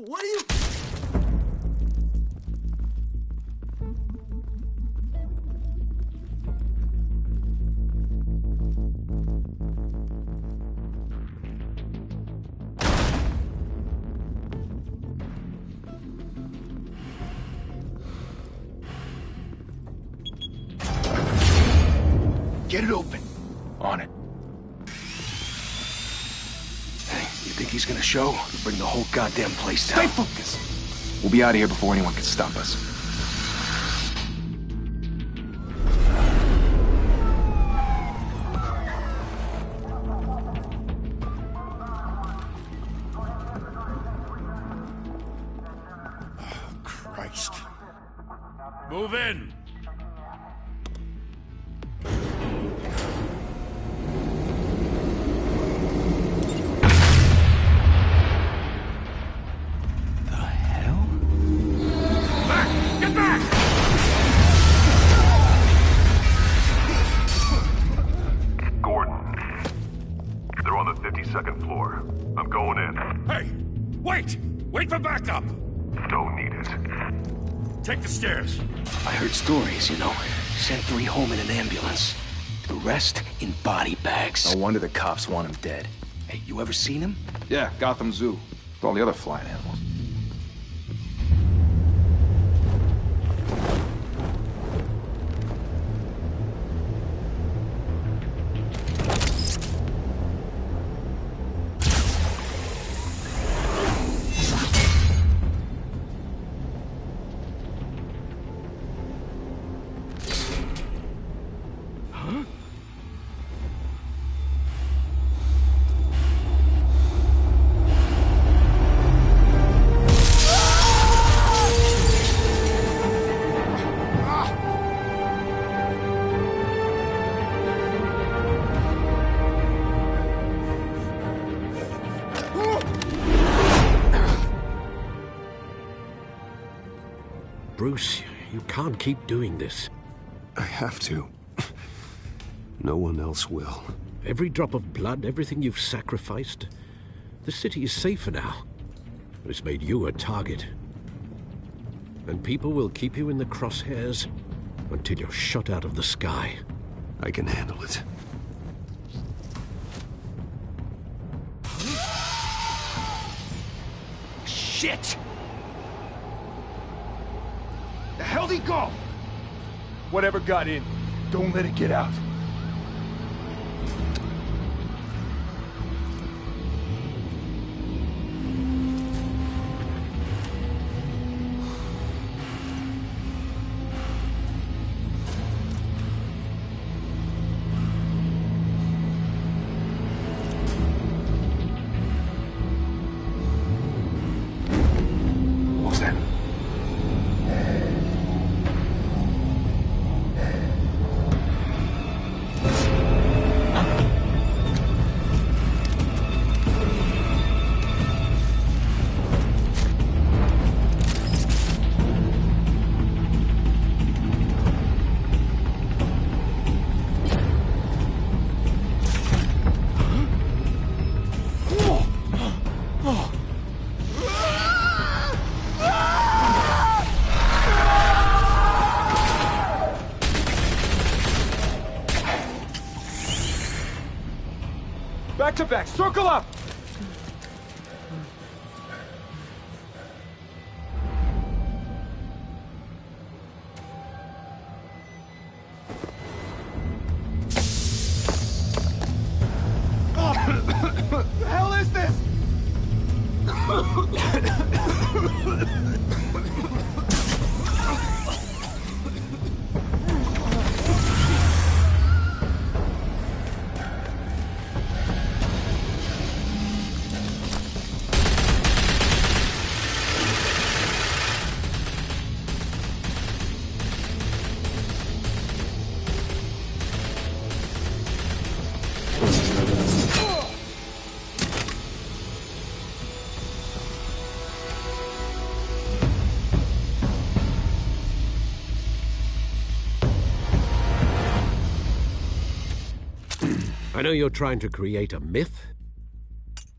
What are you... Get it open. On it. Hey, you think he's gonna show? We'll bring the whole goddamn place down. Stay focused. We'll be out of here before anyone can stop us. Oh, Christ. Move in. Second floor. I'm going in. Hey! Wait! Wait for backup! Don't need it. Take the stairs. I heard stories, you know. Sent 3 home in an ambulance. The rest in body bags. No wonder the cops want him dead. Hey, you ever seen him? Yeah, Gotham Zoo. With all the other flying animals. Bruce, you can't keep doing this. I have to. No one else will. Every drop of blood, everything you've sacrificed. The city is safer now. It's made you a target. And people will keep you in the crosshairs until you're shot out of the sky. I can handle it. Shit! The hell'd he go? Whatever got in, don't let it get out. What was that? Back to back, circle up! The hell is this? I know you're trying to create a myth,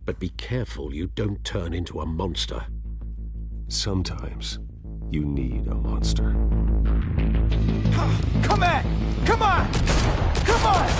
but be careful you don't turn into a monster. Sometimes you need a monster. Come on! Come on! Come on!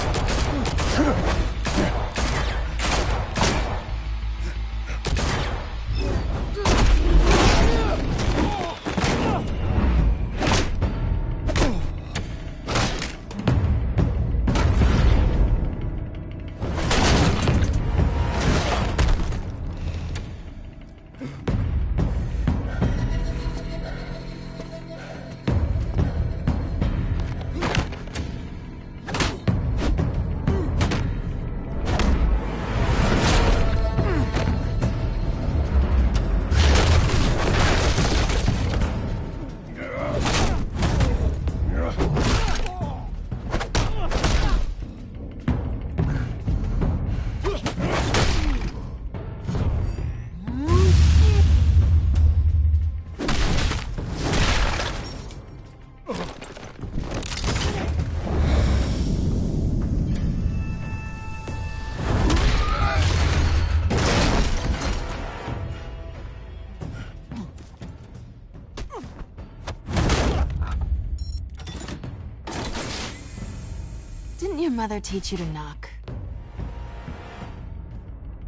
Didn't your mother teach you to knock?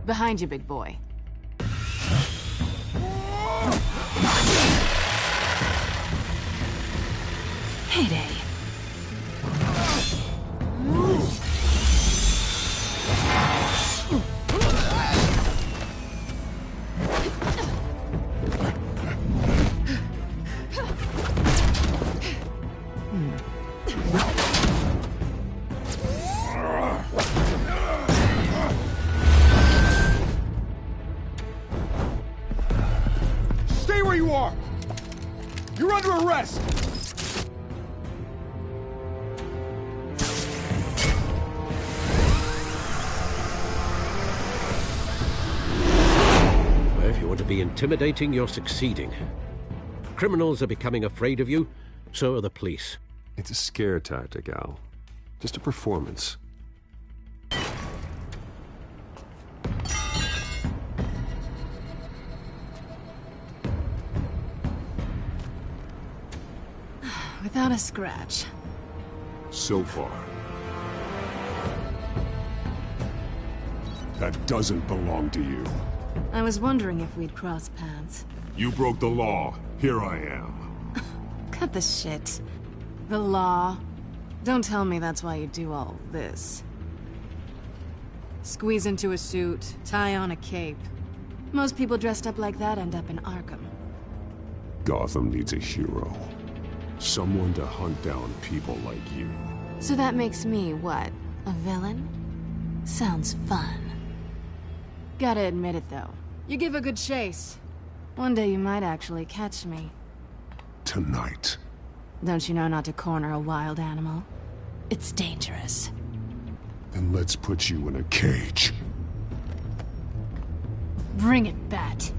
Behind you, big boy. Heyday. Stay where you are! You're under arrest! Well, if you want to be intimidating, you're succeeding. Criminals are becoming afraid of you, so are the police. It's a scare tactic, Al. Just a performance. Without a scratch. So far. That doesn't belong to you. I was wondering if we'd cross paths. You broke the law. Here I am. Cut the shit. The law. Don't tell me that's why you do all this. Squeeze into a suit, tie on a cape. Most people dressed up like that end up in Arkham. Gotham needs a hero. Someone to hunt down people like you. So that makes me, what, a villain? Sounds fun. Gotta admit it, though. You give a good chase. One day you might actually catch me. Tonight. Don't you know not to corner a wild animal? It's dangerous. Then let's put you in a cage. Bring it, Bat.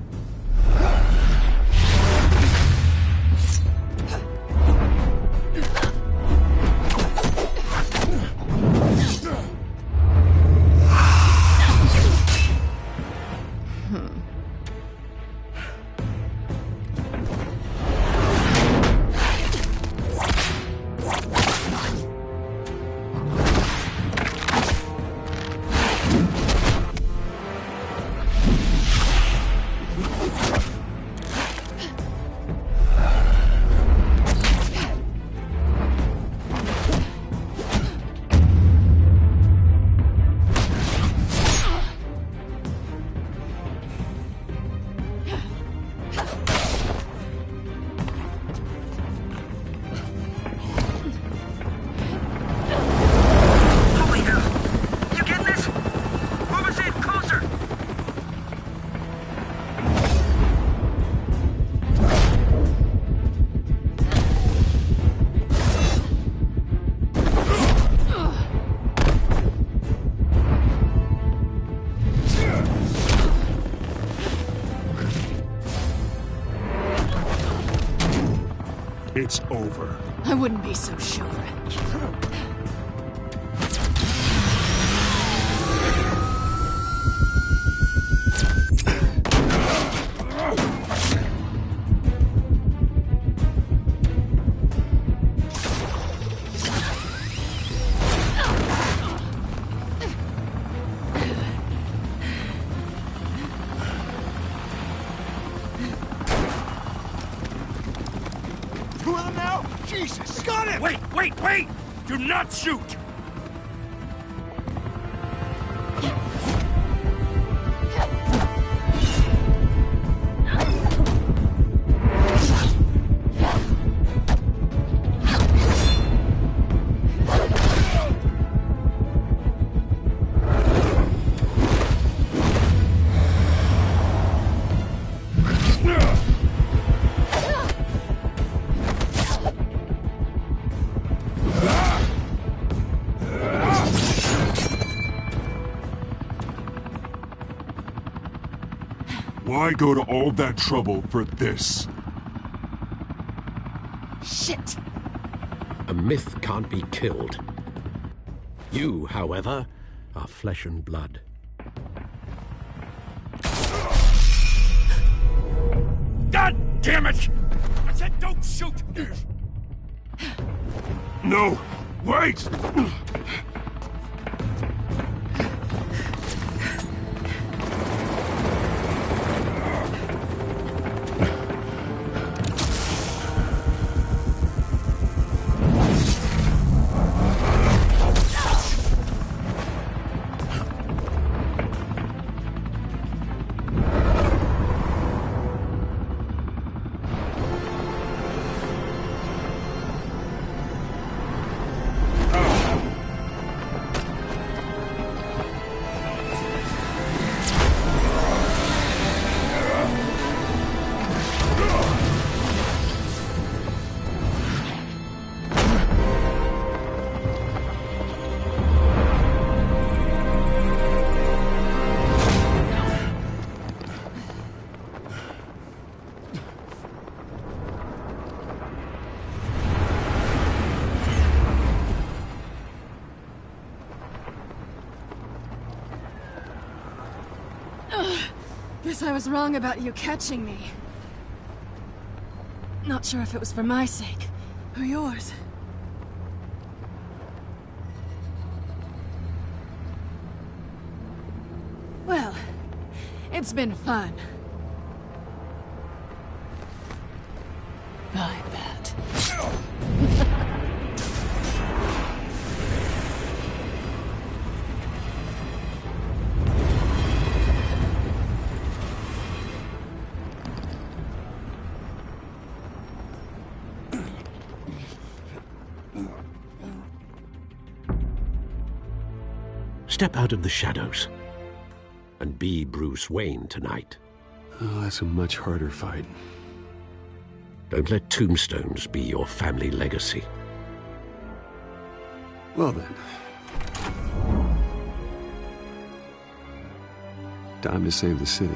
It's over. I wouldn't be so sure. now? Jesus! Got him! Wait, wait, wait! Do not shoot! Why go to all that trouble for this? Shit! A myth can't be killed. You, however, are flesh and blood. God damn it! I said don't shoot! No! Wait! Guess I was wrong about you catching me. Not sure if it was for my sake, or yours. Well, it's been fun. I bet. Step out of the shadows and be Bruce Wayne tonight. Oh, that's a much harder fight. Don't let tombstones be your family legacy. Well then. Time to save the city.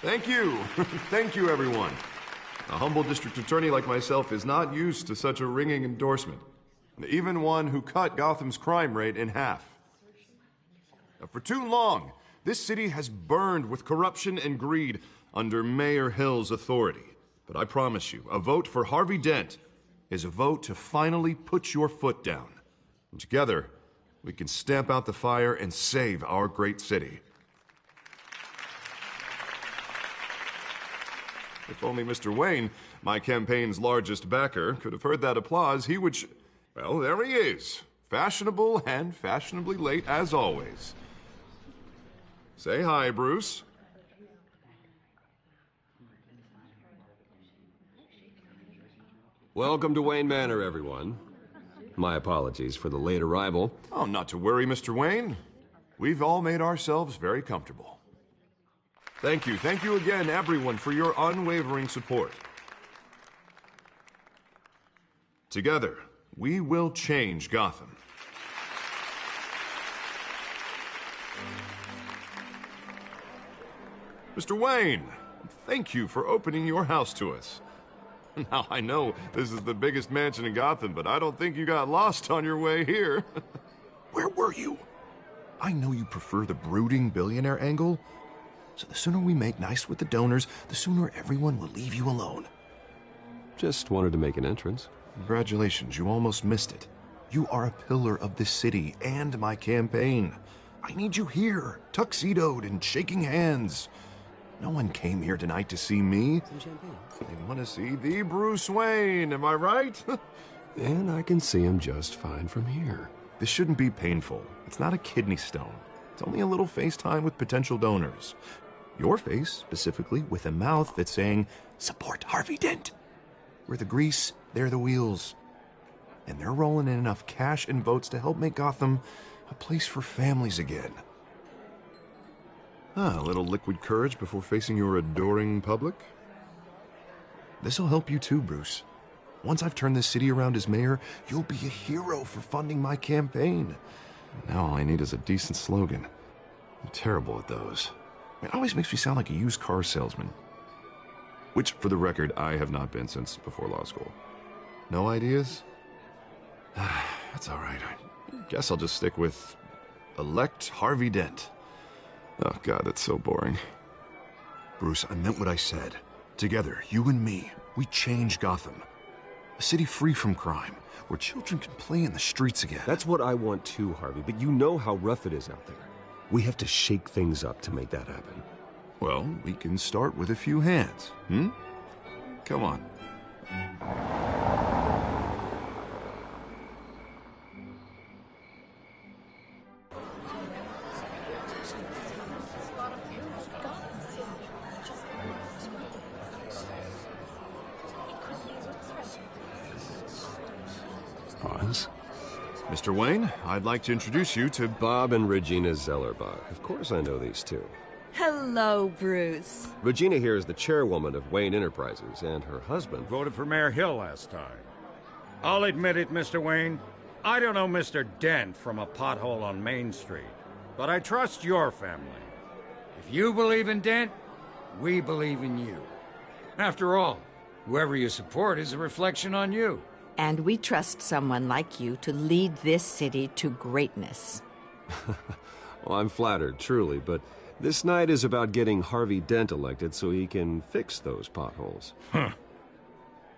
Thank you. Thank you, everyone. A humble district attorney like myself is not used to such a ringing endorsement. Even one who cut Gotham's crime rate in half. For too long, this city has burned with corruption and greed under Mayor Hill's authority. But I promise you, a vote for Harvey Dent is a vote to finally put your foot down. And together, we can stamp out the fire and save our great city. If only Mr. Wayne, my campaign's largest backer, could have heard that applause, he would well, there he is. Fashionable and fashionably late as always. Say hi, Bruce. Welcome to Wayne Manor, everyone. My apologies for the late arrival. Oh, not to worry, Mr. Wayne. We've all made ourselves very comfortable. Thank you again, everyone, for your unwavering support. Together, we will change Gotham. Mr. Wayne, thank you for opening your house to us. Now, I know this is the biggest mansion in Gotham, but I don't think you got lost on your way here. Where were you? I know you prefer the brooding billionaire angle, so the sooner we make nice with the donors, the sooner everyone will leave you alone. Just wanted to make an entrance. Congratulations, you almost missed it. You are a pillar of this city and my campaign. I need you here, tuxedoed and shaking hands. No one came here tonight to see me. Some champagne. They want to see the Bruce Wayne, am I right? And I can see him just fine from here. This shouldn't be painful. It's not a kidney stone. It's only a little FaceTime with potential donors. Your face, specifically, with a mouth that's saying, support Harvey Dent. We're the grease, they're the wheels. And they're rolling in enough cash and votes to help make Gotham a place for families again. A little liquid courage before facing your adoring public. This'll help you too, Bruce. Once I've turned this city around as mayor, you'll be a hero for funding my campaign. Now all I need is a decent slogan. I'm terrible at those. It always makes me sound like a used car salesman. Which, for the record, I have not been since before law school. No ideas? That's all right. I guess I'll just stick with elect Harvey Dent. Oh, God, that's so boring. Bruce, I meant what I said. Together, you and me, we change Gotham. A city free from crime, where children can play in the streets again. That's what I want too, Harvey, but you know how rough it is out there. We have to shake things up to make that happen. Well, we can start with a few hands, Come on. Pause. Mr. Wayne, I'd like to introduce you to Bob and Regina Zellerbach. Of course I know these two. Hello, Bruce. Regina here is the chairwoman of Wayne Enterprises, and her husband... Voted for Mayor Hill last time. I'll admit it, Mr. Wayne. I don't know Mr. Dent from a pothole on Main Street, but I trust your family. If you believe in Dent, we believe in you. After all, whoever you support is a reflection on you. And we trust someone like you to lead this city to greatness. Well, I'm flattered, truly, but this night is about getting Harvey Dent elected so he can fix those potholes.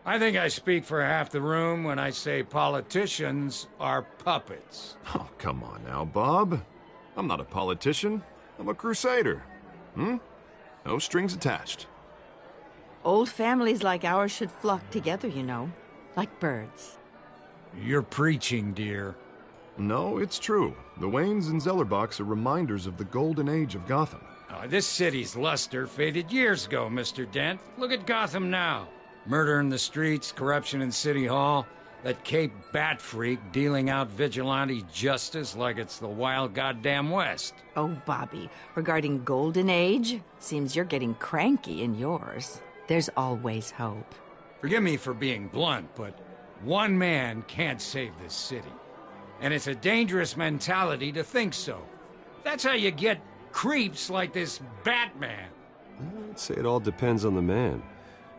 I think I speak for half the room when I say politicians are puppets. Oh, come on now, Bob. I'm not a politician. I'm a crusader. No strings attached. Old families like ours should flock together, you know, like birds. You're preaching, dear. No, it's true. The Waynes and Zellerbachs are reminders of the golden age of Gotham. This city's luster faded years ago, Mr. Dent. Look at Gotham now. Murder in the streets, corruption in City Hall, that Cape Bat freak dealing out vigilante justice like it's the wild goddamn West. Oh, Bobby, regarding Golden Age, seems you're getting cranky in yours. There's always hope. Forgive me for being blunt, but one man can't save this city. And it's a dangerous mentality to think so. That's how you get creeps like this Batman. I'd say it all depends on the man.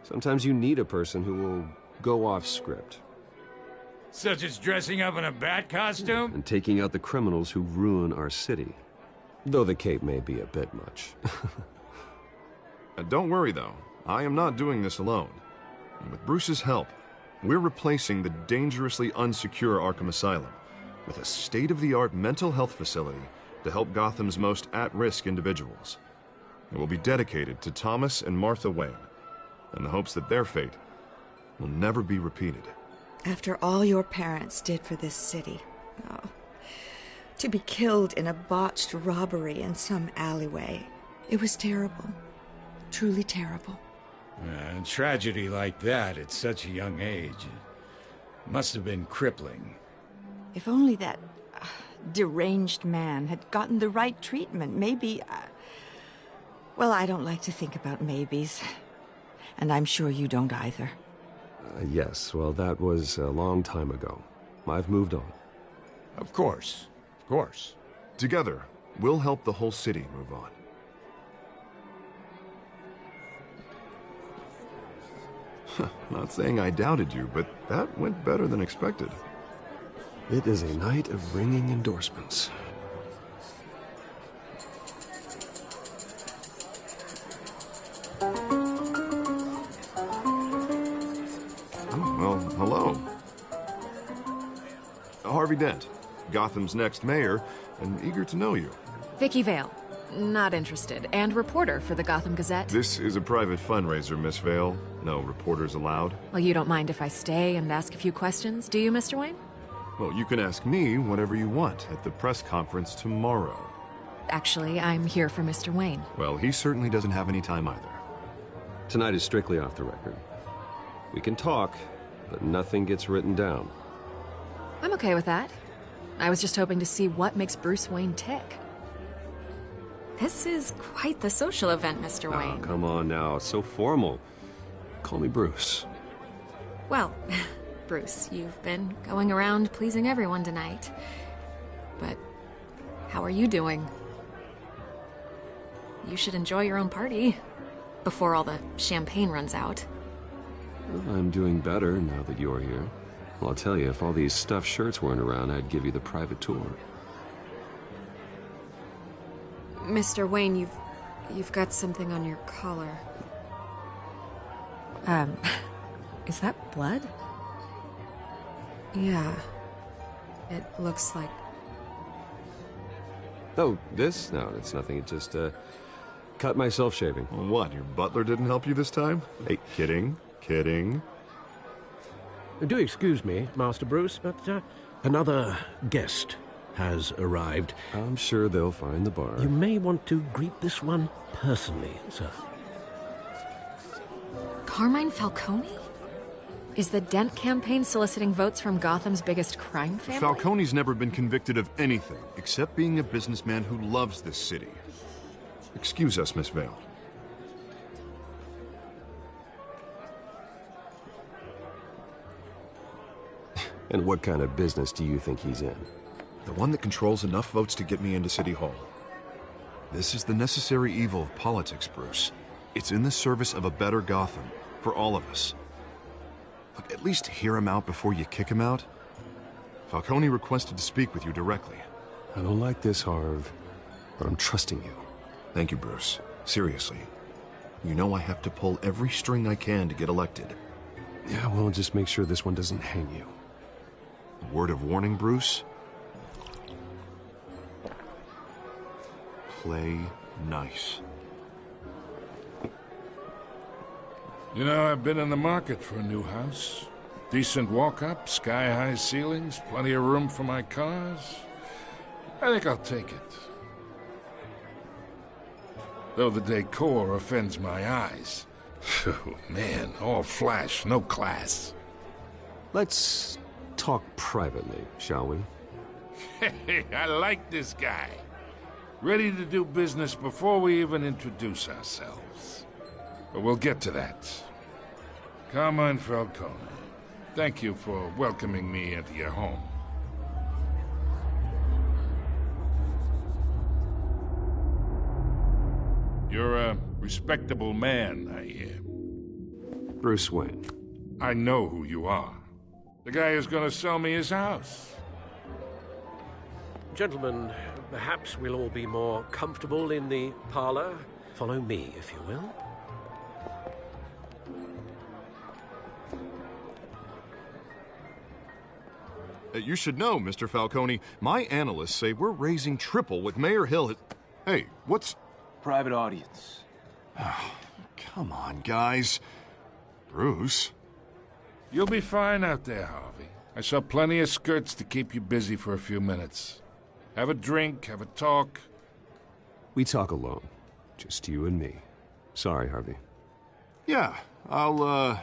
Sometimes you need a person who will go off script. Such as dressing up in a bat costume? And taking out the criminals who ruin our city. Though the cape may be a bit much. Don't worry, though. I am not doing this alone. And with Bruce's help, we're replacing the dangerously unsecure Arkham Asylum with a state-of-the-art mental health facility to help Gotham's most at-risk individuals. It will be dedicated to Thomas and Martha Wayne, in the hopes that their fate will never be repeated. After all your parents did for this city, to be killed in a botched robbery in some alleyway, it was terrible. Truly terrible. A tragedy like that at such a young age must have been crippling. If only that deranged man had gotten the right treatment, maybe... well, I don't like to think about maybes. And I'm sure you don't either. Yes, well, that was a long time ago. I've moved on. Of course. Of course. Together, we'll help the whole city move on. Not saying I doubted you, but that went better than expected. It is a night of ringing endorsements. Oh, well, hello. Harvey Dent, Gotham's next mayor, and eager to know you. Vicky Vale. Not interested. And reporter for the Gotham Gazette. This is a private fundraiser, Miss Vale. No reporters allowed. Well, you don't mind if I stay and ask a few questions, do you, Mr. Wayne? Well, you can ask me whatever you want at the press conference tomorrow. Actually, I'm here for Mr. Wayne. Well, he certainly doesn't have any time either. Tonight is strictly off the record. We can talk, but nothing gets written down. I'm okay with that. I was just hoping to see what makes Bruce Wayne tick. This is quite the social event, Mr. Wayne. Oh, come on now. It's so formal. Call me Bruce. Well, Bruce, you've been going around pleasing everyone tonight. But how are you doing? You should enjoy your own party before all the champagne runs out. Well, I'm doing better now that you're here. Well, I'll tell you, if all these stuffed shirts weren't around, I'd give you the private tour. Mr. Wayne, you've got something on your collar. Is that blood? Yeah. It looks like... Oh, this? No, it's nothing. It just, cut myself shaving. What, your butler didn't help you this time? Hey, kidding. Do excuse me, Master Bruce, but another guest has arrived. I'm sure they'll find the bar. You may want to greet this one personally, sir. Carmine Falcone? Is the Dent campaign soliciting votes from Gotham's biggest crime family? Falcone's never been convicted of anything, except being a businessman who loves this city. Excuse us, Miss Vale. And what kind of business do you think he's in? The one that controls enough votes to get me into City Hall. This is the necessary evil of politics, Bruce. It's in the service of a better Gotham, for all of us. Look, at least hear him out before you kick him out. Falcone requested to speak with you directly. I don't like this, Harv, but I'm trusting you. Thank you, Bruce. Seriously. You know I have to pull every string I can to get elected. Yeah, well, just make sure this one doesn't hang you. A word of warning, Bruce? Play nice. You know, I've been in the market for a new house. Decent walk-up, sky-high ceilings, plenty of room for my cars. I think I'll take it. Though the decor offends my eyes. Oh, man, all flash, no class. Let's talk privately, shall we? Hey, I like this guy. Ready to do business before we even introduce ourselves. But we'll get to that. Carmine Falcone, thank you for welcoming me into your home. You're a respectable man, I hear. Bruce Wayne. I know who you are. The guy who's gonna sell me his house. Gentlemen, perhaps we'll all be more comfortable in the parlor. Follow me, if you will. You should know, Mr. Falcone, my analysts say we're raising triple with Mayor Hill. Hey, what's... Private audience. Oh, come on, guys. Bruce? You'll be fine out there, Harvey. I saw plenty of skirts to keep you busy for a few minutes. Have a drink, have a talk. We talk alone. Just you and me. Sorry, Harvey. Yeah, I'll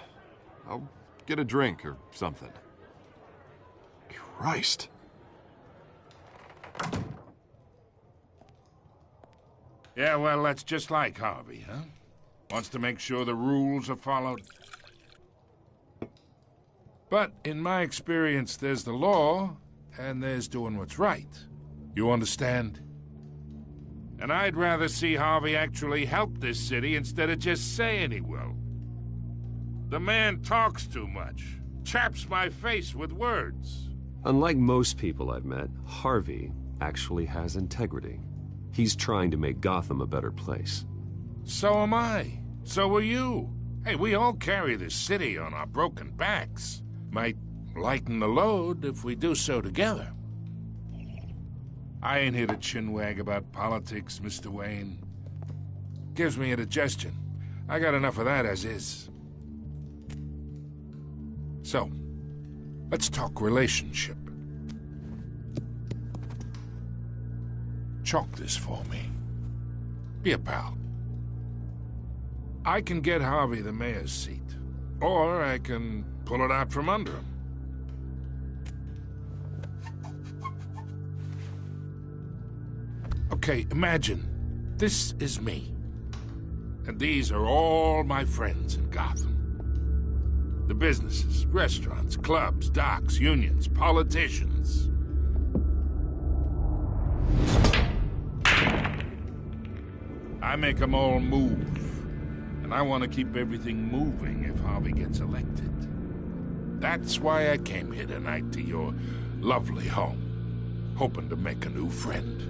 get a drink or something. Christ. Yeah, well, that's just like Harvey, huh? Wants to make sure the rules are followed. But in my experience, there's the law, and there's doing what's right. You understand? And I'd rather see Harvey actually help this city instead of just saying he will. The man talks too much, chaps my face with words. Unlike most people I've met, Harvey actually has integrity. He's trying to make Gotham a better place. So am I. So are you. Hey, we all carry this city on our broken backs. Might lighten the load if we do so together. I ain't here to chinwag about politics, Mr. Wayne. Gives me indigestion. I got enough of that as is. So, let's talk relationship. Chalk this for me. Be a pal. I can get Harvey the mayor's seat, or I can pull it out from under him. Okay, imagine this is me, and these are all my friends in Gotham. The businesses, restaurants, clubs, docks, unions, politicians. I make them all move. And I want to keep everything moving if Harvey gets elected. That's why I came here tonight to your lovely home, hoping to make a new friend.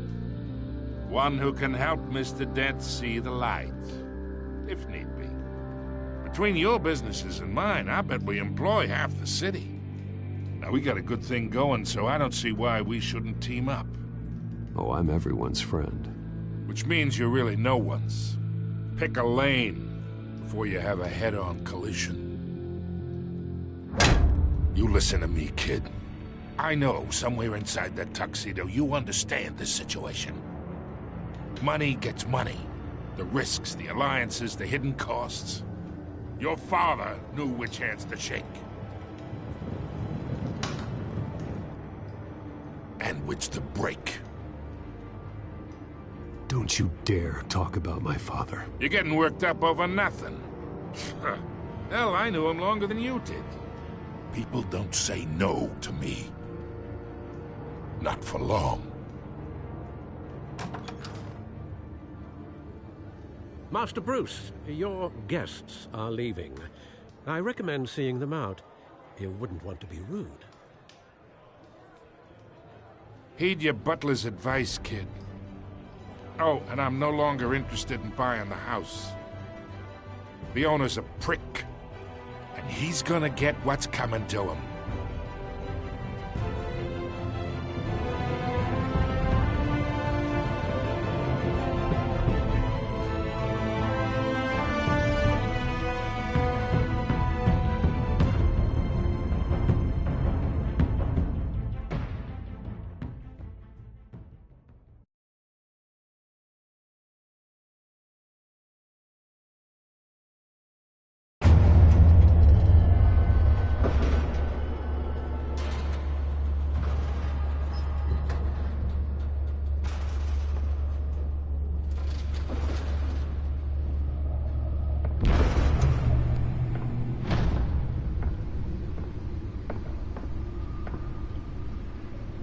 One who can help Mr. Dent see the light, if need be. Between your businesses and mine, I bet we employ half the city. Now, we got a good thing going, so I don't see why we shouldn't team up. Oh, I'm everyone's friend. Which means you're really no one's. Pick a lane before you have a head-on collision. You listen to me, kid. I know somewhere inside that tuxedo you understand this situation. Money gets money. The risks, the alliances, the hidden costs. Your father knew which hands to shake. And which to break. Don't you dare talk about my father. You're getting worked up over nothing. Hell, I knew him longer than you did. People don't say no to me. Not for long. Master Bruce, your guests are leaving. I recommend seeing them out. You wouldn't want to be rude. Heed your butler's advice, kid. Oh, and I'm no longer interested in buying the house. The owner's a prick, and he's gonna get what's coming to him.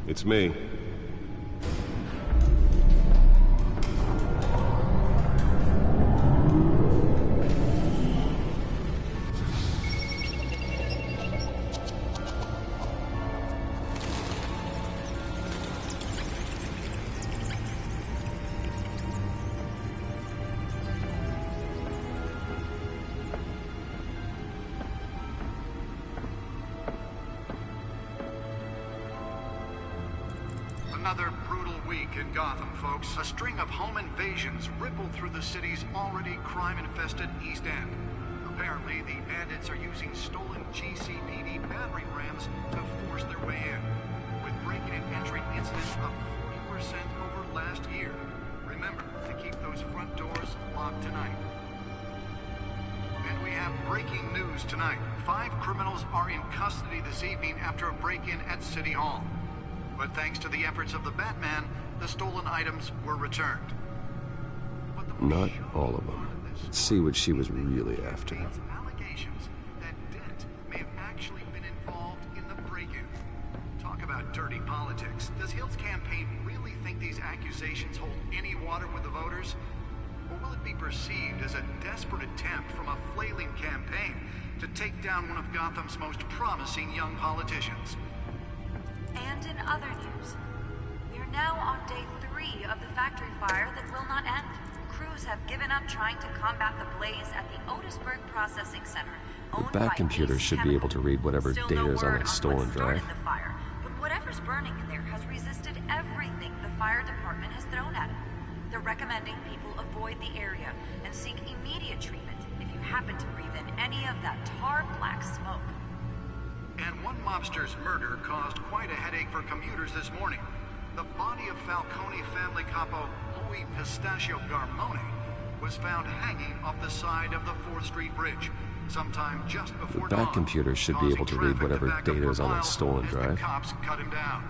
It's me. Another brutal week in Gotham, folks. A string of home invasions rippled through the city's already crime-infested East End. Apparently, the bandits are using stolen GCPD battering rams to force their way in, with break-in and entry incidents up 40% over last year. Remember to keep those front doors locked tonight. And we have breaking news tonight. 5 criminals are in custody this evening after a break-in at City Hall. But thanks to the efforts of the Batman, the stolen items were returned. Not all of them. Let's see what she was really after. Allegations that Dent may have actually been involved in the break-in. Talk about dirty politics. Does Hill's campaign really think these accusations hold any water with the voters? Or will it be perceived as a desperate attempt from a flailing campaign to take down one of Gotham's most promising young politicians? And in other news, we are now on day 3 of the factory fire that will not end. Crews have given up trying to combat the blaze at the Otisburg Processing Center The back computer should be able to read whatever data is on that stolen drive. The fire, but whatever's burning in there has resisted everything the fire department has thrown at it. They're recommending people avoid the area and seek immediate treatment if you happen to breathe in any of that tar black smoke. And one mobster's murder caused quite a headache for commuters this morning. The body of Falcone family capo Louis Pistachio Garmone was found hanging off the side of the 4th Street Bridge sometime just before The back dawn, computer should be able to read whatever data is on that stolen as drive. the cops cut him down.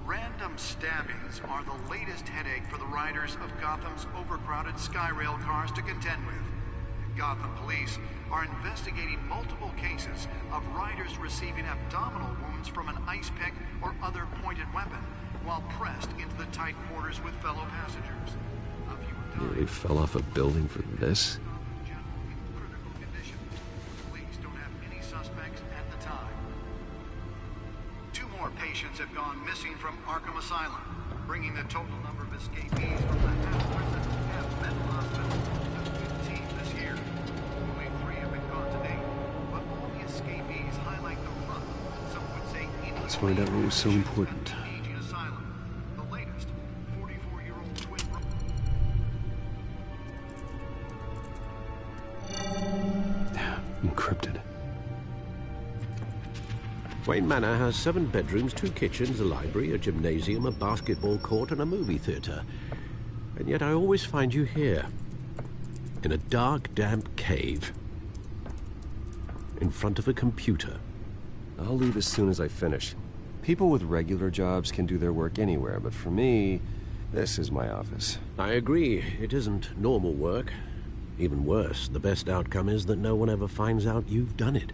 Random stabbings are the latest headache for the riders of Gotham's overcrowded Skyrail cars to contend with. Gotham police are investigating multiple cases of riders receiving abdominal wounds from an ice pick or other pointed weapon while pressed into the tight quarters with fellow passengers. Nearly fell off a building for this? Police don't have any suspects at the time. 2 more patients have gone missing from Arkham Asylum, bringing the total number of escapees from the half-prison, half-mental hospital to 15 this year. Only 3 have been caught to date, but all the escapees highlight the run. Some would say Let's find out what was so important. aging asylum. The latest, 44-year-old twin Encrypted. Wayne Manor has 7 bedrooms, 2 kitchens, a library, a gymnasium, a basketball court, and a movie theater. And yet I always find you here, in a dark, damp cave, in front of a computer. I'll leave as soon as I finish. People with regular jobs can do their work anywhere, but for me, this is my office. I agree. It isn't normal work. Even worse, the best outcome is that no one ever finds out you've done it.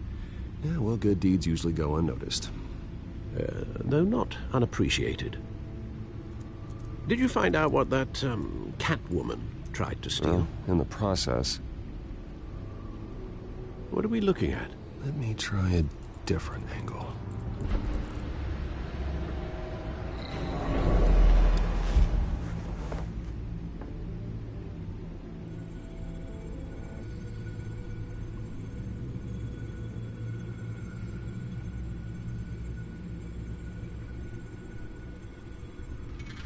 Yeah, well, good deeds usually go unnoticed. Though not unappreciated. Did you find out what that, Catwoman tried to steal? Well, in the process. What are we looking at? Let me try a different angle.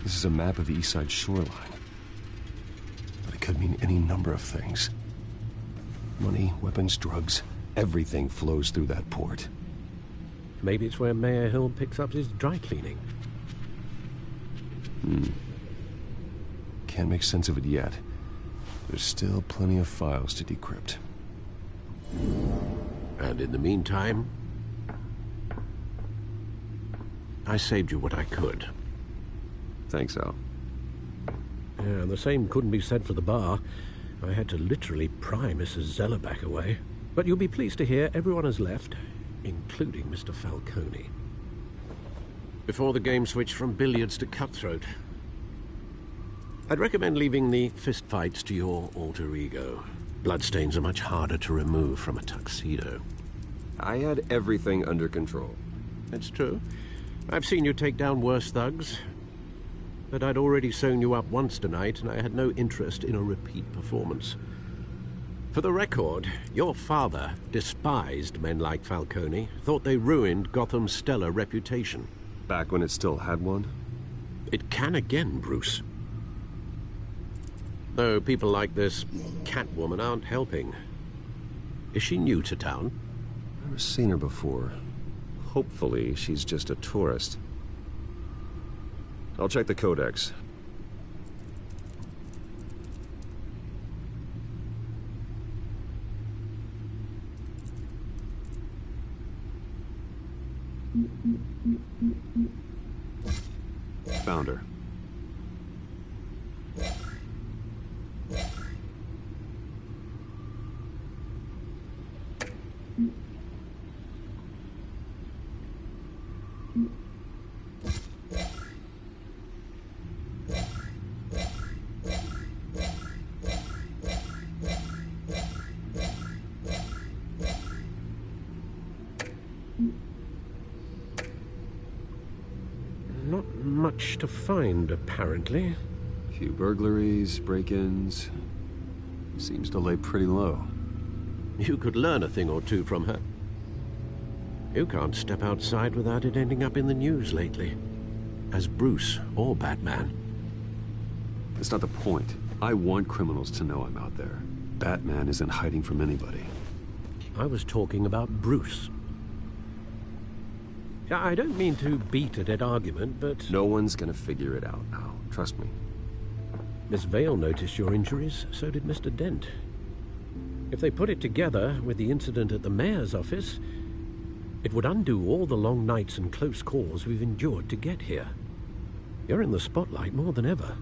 This is a map of the East Side shoreline. But it could mean any number of things. Money, weapons, drugs, everything flows through that port. Maybe it's where Mayor Hill picks up his dry cleaning. Can't make sense of it yet. There's still plenty of files to decrypt. And in the meantime, I saved you what I could. Thanks, Al. Yeah, the same couldn't be said for the bar. I had to literally pry Mrs. Zellerback away. But you'll be pleased to hear everyone has left, including Mr. Falcone. Before the game switched from billiards to cutthroat. I'd recommend leaving the fistfights to your alter ego. Bloodstains are much harder to remove from a tuxedo. I had everything under control. It's true. I've seen you take down worse thugs. But I'd already sewn you up once tonight, and I had no interest in a repeat performance. For the record, your father despised men like Falcone, thought they ruined Gotham's stellar reputation. Back when it still had one? It can again, Bruce. Though people like this Catwoman aren't helping. Is she new to town? Never seen her before. Hopefully, she's just a tourist. I'll check the codex. Found her. Not much to find, apparently. A few burglaries, break-ins. Seems to lay pretty low. You could learn a thing or two from her. You can't step outside without it ending up in the news lately. As Bruce or Batman. That's not the point. I want criminals to know I'm out there. Batman isn't hiding from anybody. I was talking about Bruce. I don't mean to beat a dead argument, but... No one's gonna figure it out now. Trust me. Miss Vale noticed your injuries, so did Mr. Dent. If they put it together with the incident at the mayor's office, it would undo all the long nights and close calls we've endured to get here. You're in the spotlight more than ever.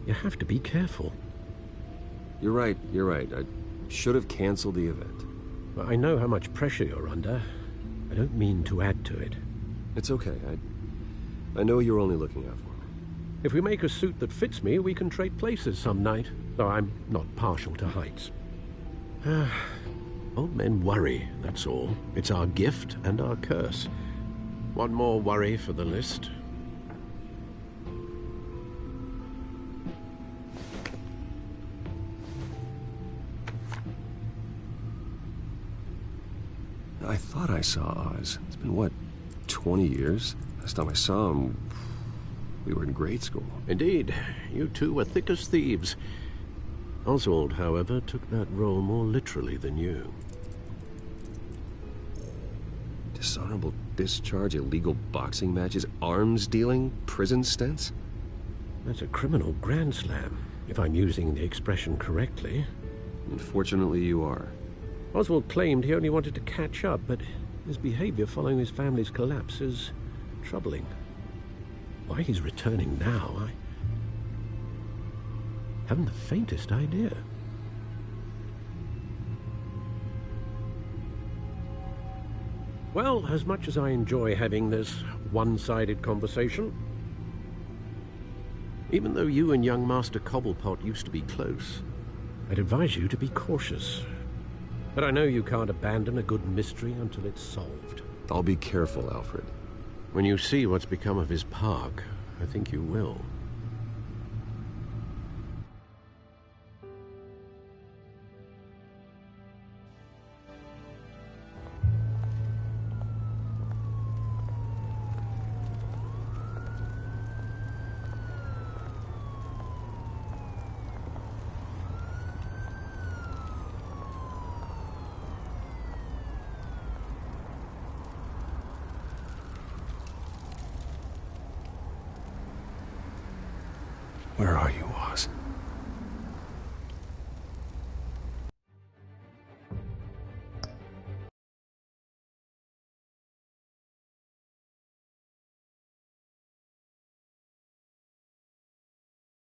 You have to be careful. You're right. I should have canceled the event. Well, I know how much pressure you're under. I don't mean to add to it. It's okay. I know you're only looking out for me. If we make a suit that fits me, we can trade places some night, though I'm not partial to heights. Old men worry, that's all. It's our gift and our curse. One more worry for the list. I thought I saw Oz. It's been, what, 20 years? Last time I saw him, we were in grade school. Indeed. You two were thick as thieves. Oswald, however, took that role more literally than you. Dishonorable discharge, illegal boxing matches, arms dealing, prison stints? That's a criminal grand slam, if I'm using the expression correctly. Unfortunately, you are. Oswald claimed he only wanted to catch up, but his behavior following his family's collapse is troubling. Why he's returning now, I haven't the faintest idea. Well, as much as I enjoy having this one-sided conversation, even though you and young Master Cobblepot used to be close, I'd advise you to be cautious. But I know you can't abandon a good mystery until it's solved. I'll be careful, Alfred. When you see what's become of his park, I think you will. Where are you, Oz?